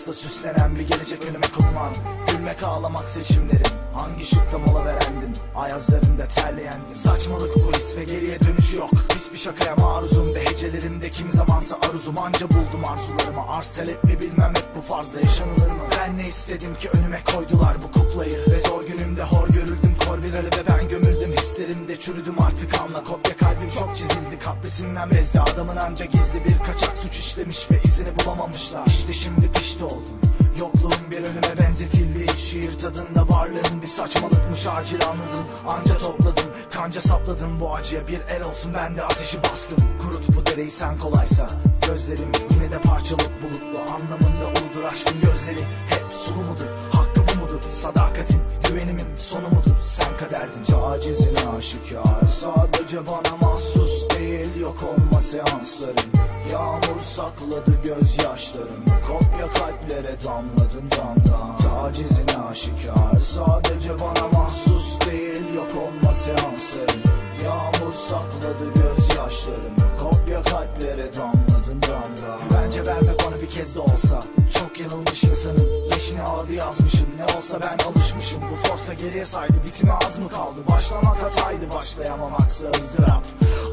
Teksas'ta süslenen bir gelecek önüme konman. Gülmek ağlamak seçimlerim, hangi şıkta mola verendim, ayazlarında terleyendim. Saçmalık bu his ve geriye dönüş yok. Pis bir şakaya maruzum ve hecelerimde kimi zamansa aruzum. Anca buldum arzularımı, arz talep mi bilmem, hep bu farzla yaşanılır mı? Ben ne istedim ki önüme koydular bu kuklayı, ve zor günümde hor görüldüm, kor bir arı ve ben gömüldüm. Hislerimde çürüdüm artık anla, kopya kalbim çok çizildi, kaprisinden bezdi. Adamın anca gizli bir kaçak suç işlemiş ve izini bulamamışlar. İşte şimdi pişti oldum, yokluğum bir ölüme benzetildi. Şiir tadında varlığın bir saçmalıkmış, acil anladım. Anca topladım, kanca sapladım bu acıya, bir el olsun ben de ateşi bastım. Kurut bu dereyi sen kolaysa, gözlerim yine de parçalık bulutlu. Anlamında uludur aşkın gözleri, hep sulu mudur, hakkı bu mudur? Sadakatin, güvenimin sonu mudur? Sen kaderdin, tacizin aşikar, sadece bana mahsus değil. Yok olma seansların, yağmur sakladı gözyaşlarım, kopya kalplere damladım damdan. Tacizin aşikar, sadece bana mahsus değil. Yok olma seansların, yağmur sakladı gözyaşlarım, kopya kalplere damladım damdan. Güvence verme bana bir kez de olsa, çok yanılmış insanım, leşini adı yazmışım. Ne olsa ben alışmışım, bu forsa geriye saydı, bitime az mı kaldı? Başlamak hataydı, başlayamamaksa ızdırap.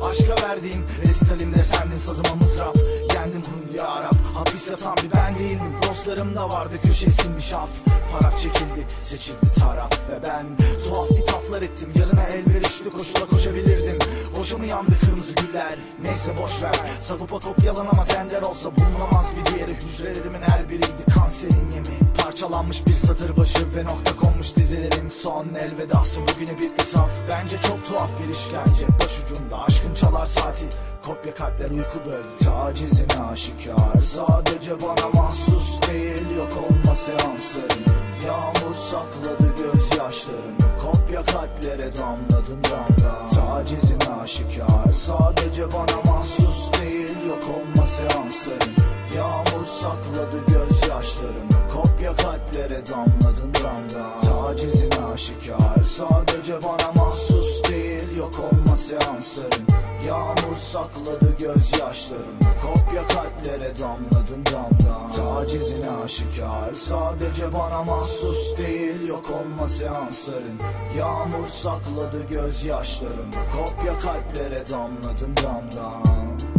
Aşka verdiğim resitalimde sendin sazıma mızrap. Yendim huylu ya Arap, hapis yatan bir ben değildim. Dostlarım da vardı, köşeye sinmiş af. Paraf çekildi, seçildi taraf ve ben tuhaf ithaflar ettim. Yarına elverişli koşula koşabilirdim. Boşa mı yandı kırmızı güller? Neyse boş ver, Sagopa kopyalanamaz, ender olsa bulunamaz bir diğeri. Hücrelerimin her biriydi kanserin yemi, parçalanmış bir satır başı ve nokta konmuş dizelerin son elvedası. Bugüne bir ithaf, bence çok tuhaf bir işkence. Başucumda aşkın çalar saati, kopya kalpler uyku böldü. Tacizin aşikar, sadece bana mahsus değil. Yok olma seansların, yağmur sakladı gözyaşlarım, kopya kalplere damladım damdan. Tacizin aşikar, sadece bana mahsus değil. Yok olma seansların, yağmur sakladı gözyaşlarım, kopya kalplere damladım damdan. Tacizin aşikar, sadece bana mahsus değil. Yok olma seansların, yağmur sakladı gözyaşlarım, kopya kalplere damladım damdan. Tacizin aşikar, sadece bana mahsus değil. Yok olma seansların, yağmur sakladı gözyaşlarım, kopya kalplere damladım damdan.